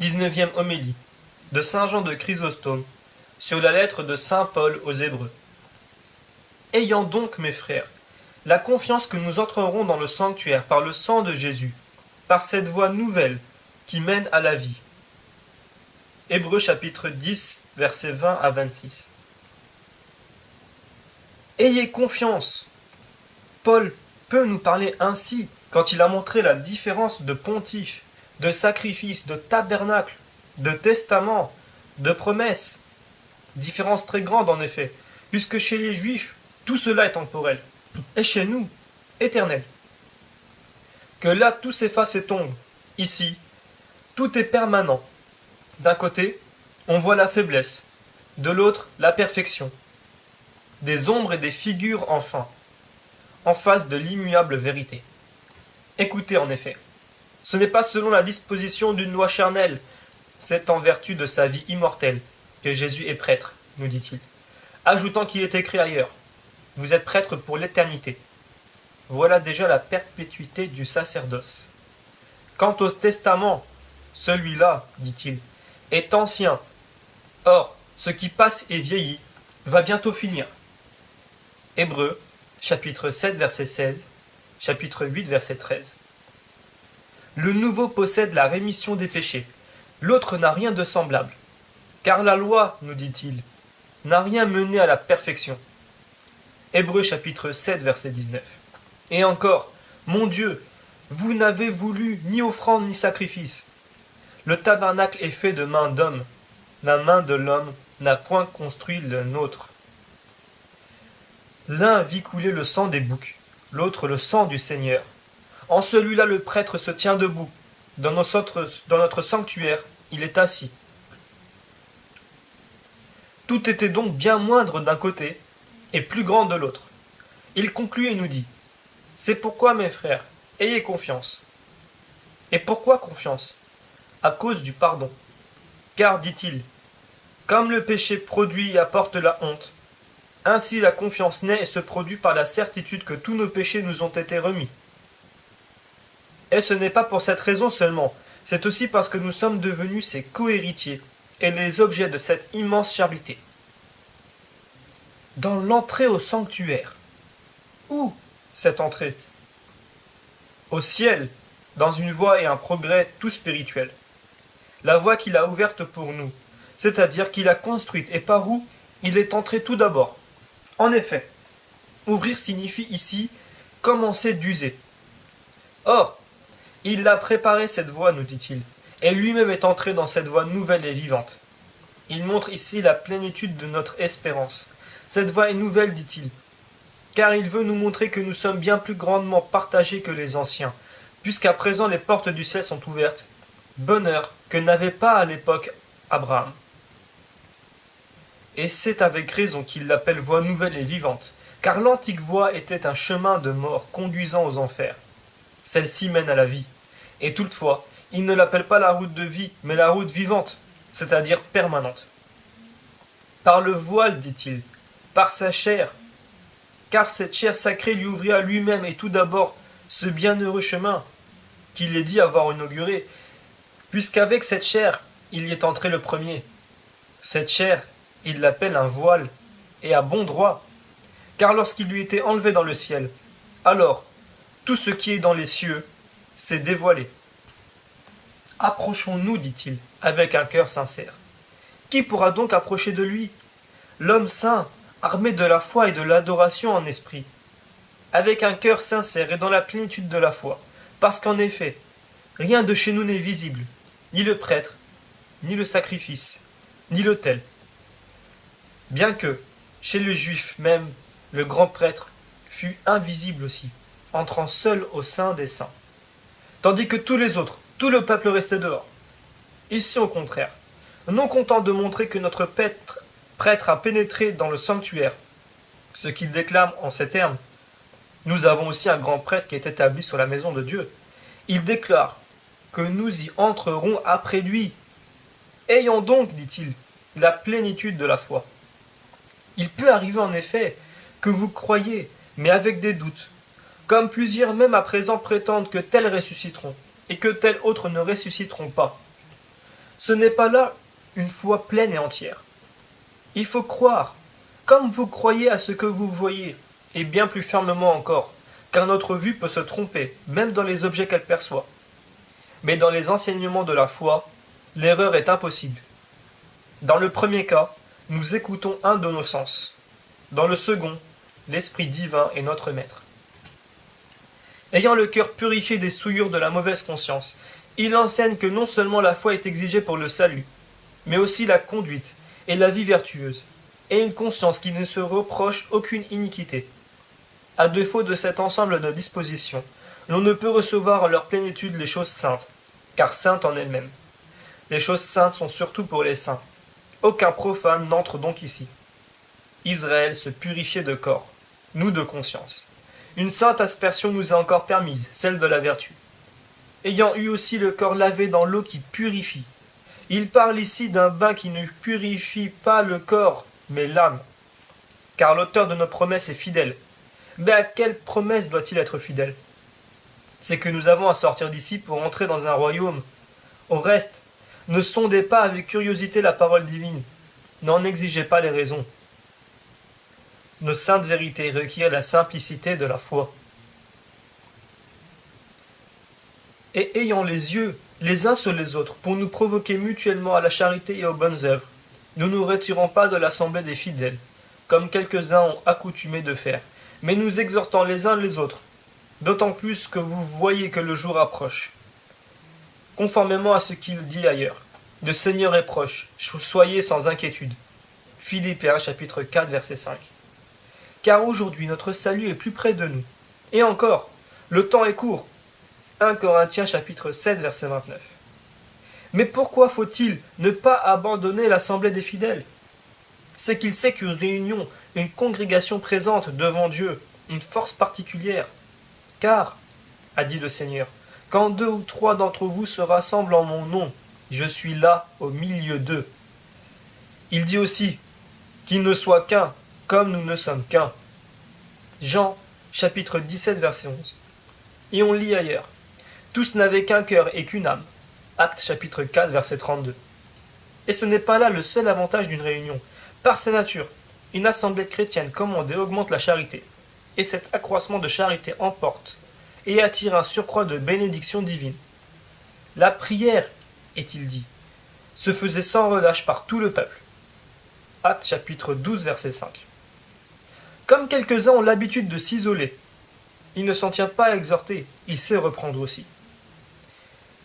19e homélie de saint Jean de Chrysostome sur la lettre de saint Paul aux Hébreux. Ayant donc, mes frères, la confiance que nous entrerons dans le sanctuaire par le sang de Jésus, par cette voie nouvelle qui mène à la vie. Hébreux chapitre 10, versets 20 à 26. Ayez confiance. Paul peut nous parler ainsi quand il a montré la différence de pontife, de sacrifice, de tabernacle, de testament, de promesse. Différence très grande en effet, puisque chez les Juifs, tout cela est temporel, et chez nous, éternel. Que là tout s'efface et tombe, ici, tout est permanent. D'un côté, on voit la faiblesse, de l'autre, la perfection. Des ombres et des figures enfin, en face de l'immuable vérité. Écoutez en effet, ce n'est pas selon la disposition d'une loi charnelle, c'est en vertu de sa vie immortelle que Jésus est prêtre, nous dit-il, ajoutant qu'il est écrit ailleurs, vous êtes prêtre pour l'éternité. Voilà déjà la perpétuité du sacerdoce. Quant au testament, celui-là, dit-il, est ancien. Or, ce qui passe et vieillit va bientôt finir. Hébreux, chapitre 7, verset 16, chapitre 8, verset 13. Le nouveau possède la rémission des péchés, l'autre n'a rien de semblable. Car la loi, nous dit-il, n'a rien mené à la perfection. Hébreux chapitre 7, verset 19. Et encore, mon Dieu, vous n'avez voulu ni offrande ni sacrifice. Le tabernacle est fait de main d'homme, la main de l'homme n'a point construit le nôtre. L'un vit couler le sang des boucs, l'autre le sang du Seigneur. En celui-là le prêtre se tient debout, dans notre sanctuaire, il est assis. Tout était donc bien moindre d'un côté et plus grand de l'autre. Il conclut et nous dit, c'est pourquoi mes frères, ayez confiance. Et pourquoi confiance? À cause du pardon. Car, dit-il, comme le péché produit et apporte la honte, ainsi la confiance naît et se produit par la certitude que tous nos péchés nous ont été remis. Et ce n'est pas pour cette raison seulement, c'est aussi parce que nous sommes devenus ses cohéritiers et les objets de cette immense charité. Dans l'entrée au sanctuaire. Où cette entrée? Au ciel, dans une voie et un progrès tout spirituel. La voie qu'il a ouverte pour nous, c'est-à-dire qu'il a construite et par où il est entré tout d'abord. En effet, ouvrir signifie ici commencer d'user. Or, il a préparé cette voie, nous dit-il, et lui-même est entré dans cette voie nouvelle et vivante. Il montre ici la plénitude de notre espérance. Cette voie est nouvelle, dit-il, car il veut nous montrer que nous sommes bien plus grandement partagés que les anciens, puisqu'à présent les portes du ciel sont ouvertes, bonheur que n'avait pas à l'époque Abraham. Et c'est avec raison qu'il l'appelle voie nouvelle et vivante, car l'antique voie était un chemin de mort conduisant aux enfers. Celle-ci mène à la vie. Et toutefois, il ne l'appelle pas la route de vie, mais la route vivante, c'est-à-dire permanente. Par le voile, dit-il, par sa chair, car cette chair sacrée lui ouvrit à lui-même et tout d'abord ce bienheureux chemin qu'il est dit avoir inauguré, puisqu'avec cette chair, il y est entré le premier. Cette chair, il l'appelle un voile, et à bon droit, car lorsqu'il lui était enlevé dans le ciel, alors tout ce qui est dans les cieux s'est dévoilé. Approchons-nous, dit-il, avec un cœur sincère. Qui pourra donc approcher de lui? L'homme saint, armé de la foi et de l'adoration en esprit, avec un cœur sincère et dans la plénitude de la foi, parce qu'en effet, rien de chez nous n'est visible, ni le prêtre, ni le sacrifice, ni l'autel. Bien que, chez le juif même, le grand prêtre fut invisible aussi, entrant seul au sein des saints, tandis que tous les autres, tout le peuple restait dehors. Ici, au contraire, non content de montrer que notre prêtre a pénétré dans le sanctuaire, ce qu'il déclame en ces termes, nous avons aussi un grand prêtre qui est établi sur la maison de Dieu. Il déclare que nous y entrerons après lui. Ayons donc, dit-il, la plénitude de la foi. Il peut arriver en effet que vous croyiez, mais avec des doutes, comme plusieurs même à présent prétendent que tels ressusciteront, et que tels autres ne ressusciteront pas. Ce n'est pas là une foi pleine et entière. Il faut croire, comme vous croyez à ce que vous voyez, et bien plus fermement encore, car notre vue peut se tromper, même dans les objets qu'elle perçoit. Mais dans les enseignements de la foi, l'erreur est impossible. Dans le premier cas, nous écoutons un de nos sens. Dans le second, l'Esprit divin est notre maître. Ayant le cœur purifié des souillures de la mauvaise conscience, il enseigne que non seulement la foi est exigée pour le salut, mais aussi la conduite et la vie vertueuse, et une conscience qui ne se reproche aucune iniquité. À défaut de cet ensemble de dispositions, l'on ne peut recevoir en leur plénitude les choses saintes, car saintes en elles-mêmes. Les choses saintes sont surtout pour les saints. Aucun profane n'entre donc ici. Israël se purifiait de corps, nous de conscience. Une sainte aspersion nous est encore permise, celle de la vertu. Ayant eu aussi le corps lavé dans l'eau qui purifie. Il parle ici d'un bain qui ne purifie pas le corps, mais l'âme. Car l'auteur de nos promesses est fidèle. Mais à quelle promesse doit-il être fidèle? C'est que nous avons à sortir d'ici pour entrer dans un royaume. Au reste, ne sondez pas avec curiosité la parole divine. N'en exigez pas les raisons. Nos saintes vérités requièrent la simplicité de la foi. Et ayant les yeux les uns sur les autres pour nous provoquer mutuellement à la charité et aux bonnes œuvres, nous ne nous retirons pas de l'assemblée des fidèles, comme quelques-uns ont accoutumé de faire, mais nous exhortons les uns les autres, d'autant plus que vous voyez que le jour approche. Conformément à ce qu'il dit ailleurs, le Seigneur est proche, soyez sans inquiétude. Philippiens chapitre 4 verset 5. Car aujourd'hui notre salut est plus près de nous. Et encore, le temps est court. 1 Corinthiens chapitre 7 verset 29. Mais pourquoi faut-il ne pas abandonner l'assemblée des fidèles? C'est qu'il sait qu'une réunion, une congrégation présente devant Dieu, une force particulière. Car, a dit le Seigneur, quand 2 ou 3 d'entre vous se rassemblent en mon nom, je suis là au milieu d'eux. Il dit aussi qu'il ne soit qu'un, comme nous ne sommes qu'un. Jean chapitre 17 verset 11. Et on lit ailleurs. Tous n'avaient qu'un cœur et qu'une âme. Actes chapitre 4 verset 32. Et ce n'est pas là le seul avantage d'une réunion. Par sa nature, une assemblée chrétienne commandée augmente la charité. Et cet accroissement de charité emporte et attire un surcroît de bénédiction divine. La prière, est-il dit, se faisait sans relâche par tout le peuple. Actes chapitre 12 verset 5. Comme quelques-uns ont l'habitude de s'isoler, il ne s'en tient pas à exhorter, il sait reprendre aussi.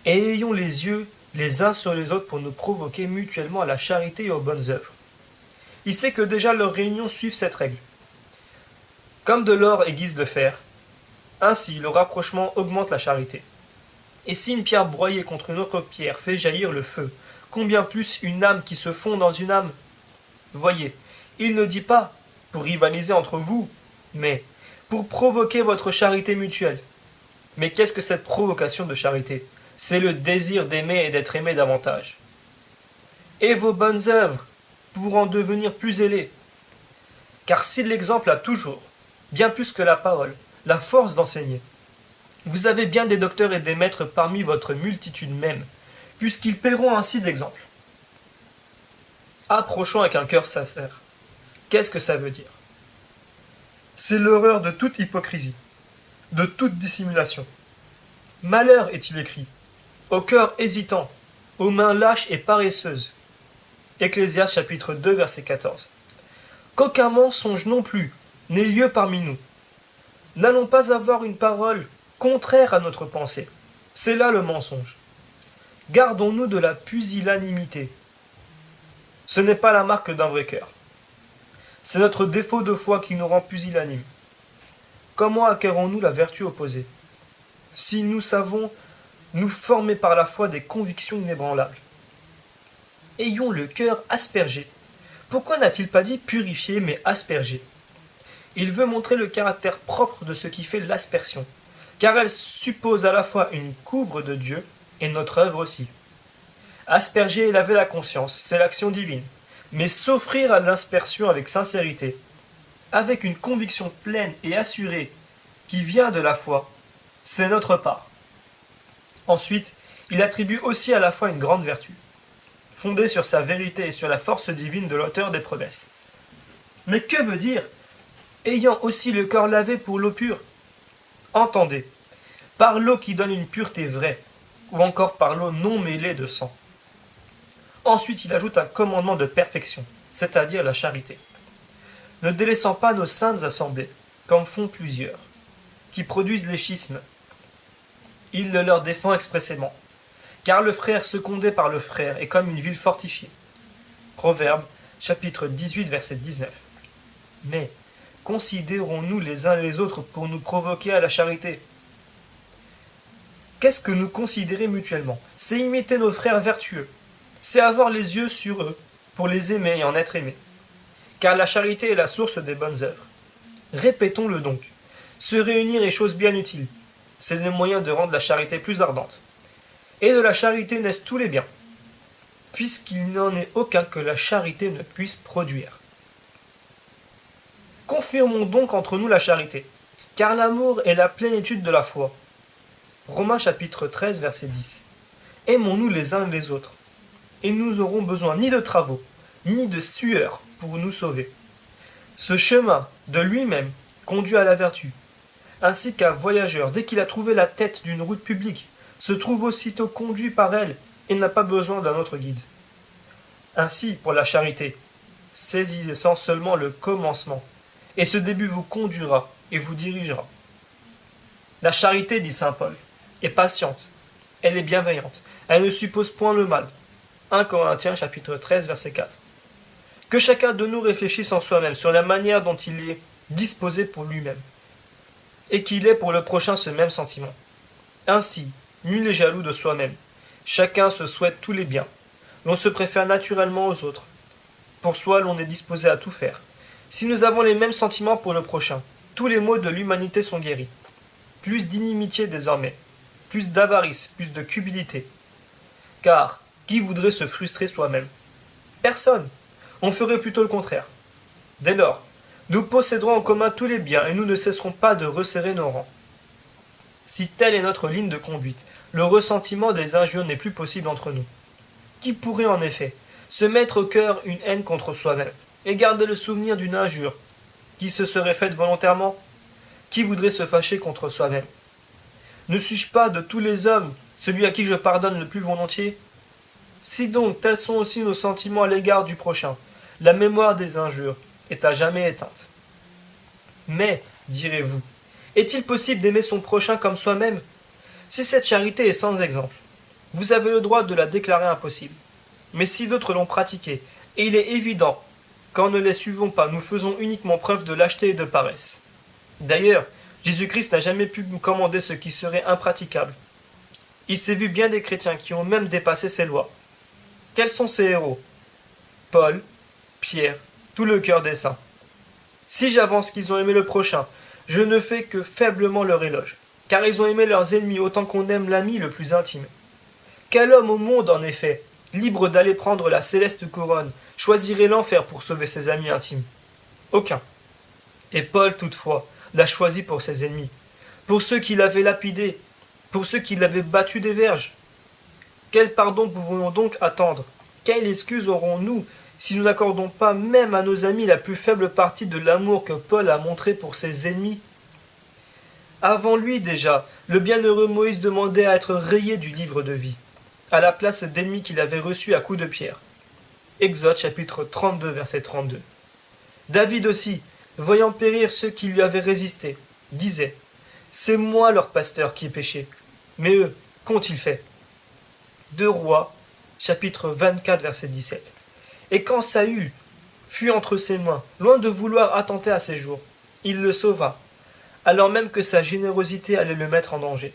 Et ayons les yeux les uns sur les autres pour nous provoquer mutuellement à la charité et aux bonnes œuvres. Il sait que déjà leurs réunions suivent cette règle. Comme de l'or aiguise le fer, ainsi le rapprochement augmente la charité. Et si une pierre broyée contre une autre pierre fait jaillir le feu, combien plus une âme qui se fond dans une âme? Voyez, il ne dit pas pour rivaliser entre vous, mais pour provoquer votre charité mutuelle. Mais qu'est-ce que cette provocation de charité? C'est le désir d'aimer et d'être aimé davantage. Et vos bonnes œuvres pour en devenir plus ailées. Car si l'exemple a toujours, bien plus que la parole, la force d'enseigner, vous avez bien des docteurs et des maîtres parmi votre multitude même, puisqu'ils paieront ainsi d'exemple. Approchons avec un cœur sincère. Qu'est-ce que ça veut dire? C'est l'horreur de toute hypocrisie, de toute dissimulation. Malheur, est-il écrit, au cœur hésitant, aux mains lâches et paresseuses. Ecclésiaste chapitre 2 verset 14. Qu'aucun mensonge non plus n'ait lieu parmi nous. N'allons pas avoir une parole contraire à notre pensée. C'est là le mensonge. Gardons-nous de la pusillanimité. Ce n'est pas la marque d'un vrai cœur. C'est notre défaut de foi qui nous rend pusillanimes. Comment acquérons-nous la vertu opposée? Si nous savons nous former par la foi des convictions inébranlables. Ayons le cœur aspergé. Pourquoi n'a-t-il pas dit purifié mais aspergé? Il veut montrer le caractère propre de ce qui fait l'aspersion, car elle suppose à la fois une couvre de Dieu et notre œuvre aussi. Asperger et laver la conscience, c'est l'action divine, mais s'offrir à l'aspersion avec sincérité, avec une conviction pleine et assurée qui vient de la foi, c'est notre part. Ensuite, il attribue aussi à la foi une grande vertu. fondée sur sa vérité et sur la force divine de l'auteur des promesses. Mais que veut dire ayant aussi le corps lavé pour l'eau pure? Entendez, par l'eau qui donne une pureté vraie, ou encore par l'eau non mêlée de sang. Ensuite, il ajoute un commandement de perfection, c'est-à-dire la charité. Ne délaissant pas nos saintes assemblées, comme font plusieurs, qui produisent les schismes. Il le leur défend expressément, car le frère secondé par le frère est comme une ville fortifiée. Proverbe, chapitre 18, verset 19. Mais considérons-nous les uns les autres pour nous provoquer à la charité? Qu'est-ce que nous considérer mutuellement? C'est imiter nos frères vertueux. C'est avoir les yeux sur eux, pour les aimer et en être aimés. Car la charité est la source des bonnes œuvres. Répétons-le donc. Se réunir est chose bien utile. C'est le moyen de rendre la charité plus ardente. Et de la charité naissent tous les biens, puisqu'il n'en est aucun que la charité ne puisse produire. Confirmons donc entre nous la charité, car l'amour est la plénitude de la foi. Romains chapitre 13, verset 10. Aimons-nous les uns les autres, et nous n'aurons besoin ni de travaux, ni de sueur pour nous sauver. Ce chemin, de lui-même, conduit à la vertu, ainsi qu'un voyageur, dès qu'il a trouvé la tête d'une route publique, se trouve aussitôt conduit par elle et n'a pas besoin d'un autre guide. Ainsi, pour la charité, saisissez seulement le commencement, et ce début vous conduira et vous dirigera. La charité, dit saint Paul, est patiente, elle est bienveillante, elle ne suppose point le mal. 1 Corinthiens chapitre 13, verset 4. Que chacun de nous réfléchisse en soi-même sur la manière dont il est disposé pour lui-même, et qu'il ait pour le prochain ce même sentiment. Ainsi, nul n'est jaloux de soi-même, chacun se souhaite tous les biens, l'on se préfère naturellement aux autres. Pour soi, l'on est disposé à tout faire. Si nous avons les mêmes sentiments pour le prochain, tous les maux de l'humanité sont guéris. Plus d'inimitié désormais, plus d'avarice, plus de cupidité. Car, qui voudrait se frustrer soi-même? Personne. On ferait plutôt le contraire. Dès lors, nous posséderons en commun tous les biens et nous ne cesserons pas de resserrer nos rangs. Si telle est notre ligne de conduite, le ressentiment des injures n'est plus possible entre nous. Qui pourrait en effet se mettre au cœur une haine contre soi-même et garder le souvenir d'une injure qui se serait faite volontairement? Qui voudrait se fâcher contre soi-même? Ne suis-je pas de tous les hommes celui à qui je pardonne le plus volontiers? Si donc tels sont aussi nos sentiments à l'égard du prochain, la mémoire des injures est à jamais éteinte. Mais, direz-vous, est-il possible d'aimer son prochain comme soi-même? Si cette charité est sans exemple, vous avez le droit de la déclarer impossible. Mais si d'autres l'ont pratiquée, et il est évident qu'en ne les suivant pas, nous faisons uniquement preuve de lâcheté et de paresse. D'ailleurs, Jésus-Christ n'a jamais pu nous commander ce qui serait impraticable. Il s'est vu bien des chrétiens qui ont même dépassé ses lois. Quels sont ces héros? Paul, Pierre, tout le cœur des saints. Si j'avance qu'ils ont aimé le prochain, je ne fais que faiblement leur éloge, car ils ont aimé leurs ennemis autant qu'on aime l'ami le plus intime. Quel homme au monde, en effet, libre d'aller prendre la céleste couronne, choisirait l'enfer pour sauver ses amis intimes? Aucun. Et Paul, toutefois, l'a choisi pour ses ennemis, pour ceux qui l'avaient lapidé, pour ceux qui l'avaient battu des verges. Quel pardon pouvons-nous donc attendre? Quelle excuse aurons-nous si nous n'accordons pas même à nos amis la plus faible partie de l'amour que Paul a montré pour ses ennemis? Avant lui déjà, le bienheureux Moïse demandait à être rayé du livre de vie, à la place d'ennemis qu'il avait reçus à coups de pierre. Exode chapitre 32, verset 32. David aussi, voyant périr ceux qui lui avaient résisté, disait « C'est moi leur pasteur qui ai péché. Mais eux, qu'ont-ils fait » 2 Rois, chapitre 24, verset 17. Et quand Saül fut entre ses mains, loin de vouloir attenter à ses jours, il le sauva, alors même que sa générosité allait le mettre en danger.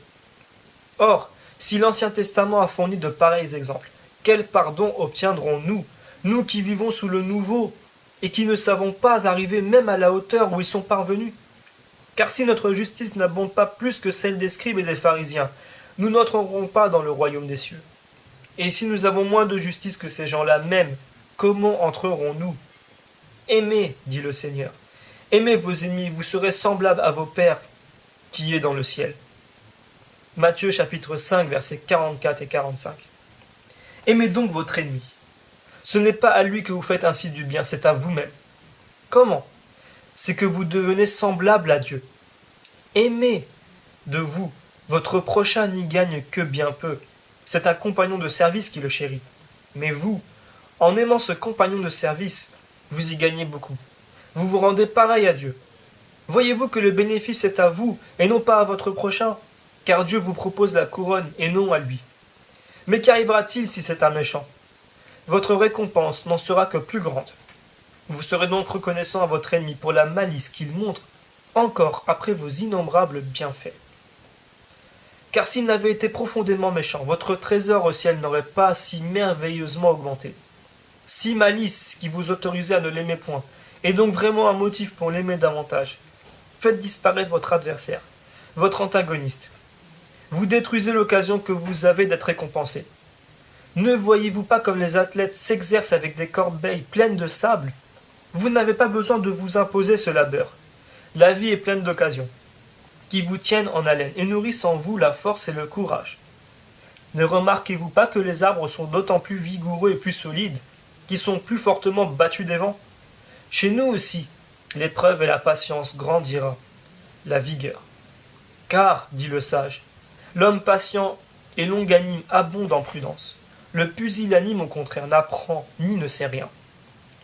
Or, si l'Ancien Testament a fourni de pareils exemples, quel pardon obtiendrons-nous, nous qui vivons sous le Nouveau, et qui ne savons pas arriver même à la hauteur où ils sont parvenus? Car si notre justice n'abonde pas plus que celle des scribes et des pharisiens, nous n'entrerons pas dans le royaume des cieux. Et si nous avons moins de justice que ces gens-là même, comment entrerons-nous? Aimez, dit le Seigneur, aimez vos ennemis, vous serez semblables à vos pères qui est dans le ciel. Matthieu chapitre 5, versets 44 et 45. Aimez donc votre ennemi, Ce n'est pas à lui que vous faites ainsi du bien, c'est à vous-même. Comment? C'est que vous devenez semblable à Dieu. Aimez de vous, votre prochain n'y gagne que bien peu. C'est un compagnon de service qui le chérit. Mais vous, en aimant ce compagnon de service, vous y gagnez beaucoup. Vous vous rendez pareil à Dieu. Voyez-vous que le bénéfice est à vous et non pas à votre prochain, car Dieu vous propose la couronne et non à lui. Mais qu'arrivera-t-il si c'est un méchant? Votre récompense n'en sera que plus grande. Vous serez donc reconnaissant à votre ennemi pour la malice qu'il montre encore après vos innombrables bienfaits. Car s'il n'avait été profondément méchant, votre trésor au ciel n'aurait pas si merveilleusement augmenté. Si malice qui vous autorisait à ne l'aimer point est donc vraiment un motif pour l'aimer davantage, faites disparaître votre adversaire, votre antagoniste. Vous détruisez l'occasion que vous avez d'être récompensé. Ne voyez-vous pas comme les athlètes s'exercent avec des corbeilles pleines de sable? Vous n'avez pas besoin de vous imposer ce labeur. La vie est pleine d'occasions, qui vous tiennent en haleine et nourrissent en vous la force et le courage. Ne remarquez-vous pas que les arbres sont d'autant plus vigoureux et plus solides, qu'ils sont plus fortement battus des vents? Chez nous aussi, l'épreuve et la patience grandira, la vigueur. Car, dit le sage, l'homme patient et longanime abonde en prudence. Le pusillanime, au contraire, n'apprend ni ne sait rien.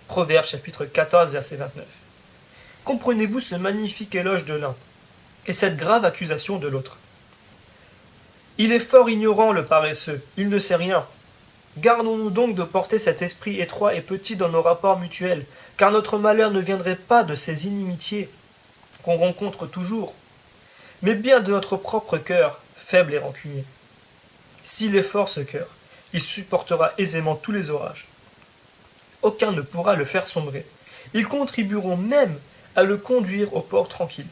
Proverbe chapitre 14, verset 29. Comprenez-vous ce magnifique éloge de l'un et cette grave accusation de l'autre? Il est fort ignorant le paresseux, il ne sait rien. Gardons-nous donc de porter cet esprit étroit et petit dans nos rapports mutuels, car notre malheur ne viendrait pas de ces inimitiés qu'on rencontre toujours, mais bien de notre propre cœur, faible et rancunier. S'il est fort ce cœur, il supportera aisément tous les orages. Aucun ne pourra le faire sombrer. Ils contribueront même à le conduire au port tranquille.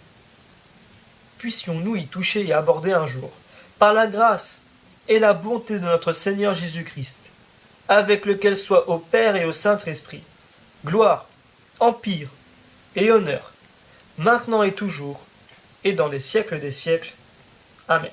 Puissions-nous y toucher et aborder un jour, par la grâce et la bonté de notre Seigneur Jésus-Christ, avec lequel soit au Père et au Saint-Esprit, gloire, empire et honneur, maintenant et toujours, et dans les siècles des siècles. Amen.